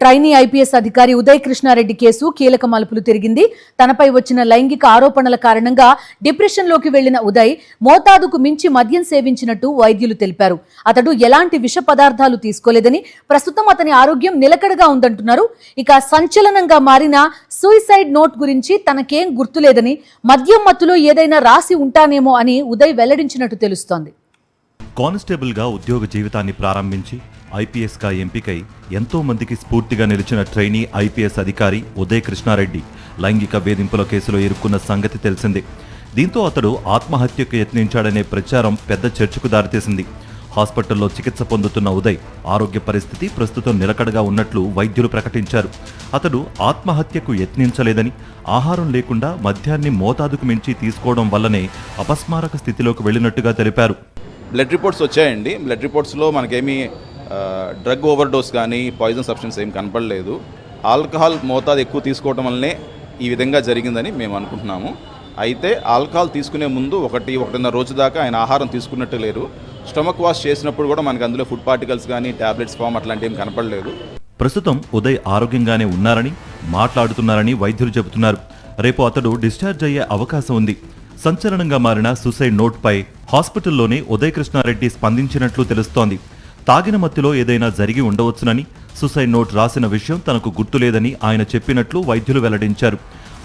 Trainee IPS అధికారి Uday Krishna Reddy case కీలక మలుపులు తిరిగింది. తనపై వచ్చిన లైంగిక ఆరోపణల కారణంగా డిప్రెషన్లోకి వెళ్లిన ఉదయ్ మోతాదుకు మించి మద్యం సేవించినట్టు వైద్యులు తెలిపారు. అతడు ఎలాంటి విష పదార్థాలు తీసుకోలేదని, ప్రస్తుతం అతని ఆరోగ్యం నిలకడగా ఉందంటున్నారు. ఇక సంచలనంగా మారిన సూసైడ్ నోట్ గురించి తనకేం గుర్తులేదని, మద్యం మత్తులో ఏదైనా రాసి ఉంటానేమో అని ఉదయ్ వెల్లడించినట్టు తెలుస్తోంది. కానిస్టేబుల్ గా ఉద్యోగ జీవితాన్ని ప్రారంభించి ఐపీఎస్ గా ఎంపికై ఎంతో మందికి స్ఫూర్తిగా నిలిచిన ట్రైనీ ఐపీఎస్ అధికారి ఉదయ్ కృష్ణారెడ్డి లైంగిక వేధింపుల కేసులో ఇరుక్కున్న సంగతి తెలిసిందే. దీంతో అతడు ఆత్మహత్యకు యత్నించాడనే ప్రచారం పెద్ద చర్చకు దారితీసింది. హాస్పిటల్లో చికిత్స పొందుతున్న ఉదయ్ ఆరోగ్య పరిస్థితి ప్రస్తుతం నిలకడగా ఉన్నట్లు వైద్యులు ప్రకటించారు. అతడు ఆత్మహత్యకు యత్నించలేదని, ఆహారం లేకుండా మద్యాన్ని మోతాదుకు మించి తీసుకోవడం వల్లనే అపస్మారక స్థితిలోకి వెళ్లినట్టుగా తెలిపారు. బ్లడ్ రిపోర్ట్స్ వచ్చాయండి. బ్లడ్ రిపోర్ట్స్లో మనకేమీ డ్రగ్ ఓవర్డోస్ కానీ పాయిజన్ సబ్స్టెన్స్ ఏం కనపడలేదు. ఆల్కహాల్ మోతాదు ఎక్కువ తీసుకోవడం వల్లనే ఈ విధంగా జరిగిందని మేము అనుకుంటున్నాము. అయితే ఆల్కహాల్ తీసుకునే ముందు ఒకటిన్నర రోజు దాకా ఆయన ఆహారం తీసుకున్నట్టు లేరు. స్టమక్ వాష్ చేసినప్పుడు కూడా మనకు అందులో ఫుడ్ పార్టికల్స్ కానీ టాబ్లెట్స్ ఫామ్ అట్లాంటివి ఏం కనపడలేదు. ప్రస్తుతం ఉదయ్ ఆరోగ్యంగానే ఉన్నారని, మాట్లాడుతున్నారని వైద్యులు చెబుతున్నారు. రేపు అతడు డిశ్చార్జ్ అయ్యే అవకాశం ఉంది. సంచలనంగా మారిన సూసైడ్ నోట్పై హాస్పిటల్లోనే ఉదయ్ కృష్ణారెడ్డి స్పందించినట్లు తెలుస్తోంది. తాగిన మత్తులో ఏదైనా జరిగి ఉండవచ్చునని, సూసైడ్ నోట్ రాసిన విషయం తనకు గుర్తులేదని ఆయన చెప్పినట్లు వైద్యులు వెల్లడించారు.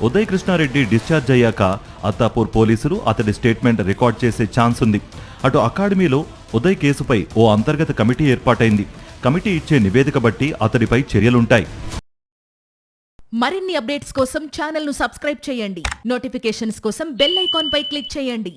ఉదయ్ కృష్ణారెడ్డి డిశ్చార్జ్ అయ్యాక అత్తాపూర్ పోలీసులు అతడి స్టేట్మెంట్ రికార్డ్ చేసే ఛాన్స్ ఉంది. అటు అకాడమీలో ఉదయ్ కేసుపై ఓ అంతర్గత కమిటీ ఏర్పాటైంది. కమిటీ ఇచ్చే నివేదిక బట్టి అతడిపై చర్యలుంటాయి. మరిన్ని అప్డేట్స్ కోసం ఛానల్ను సబ్స్క్రైబ్ చేయండి. నోటిఫికేషన్స్ కోసం బెల్ ఐకాన్ పై క్లిక్ చేయండి.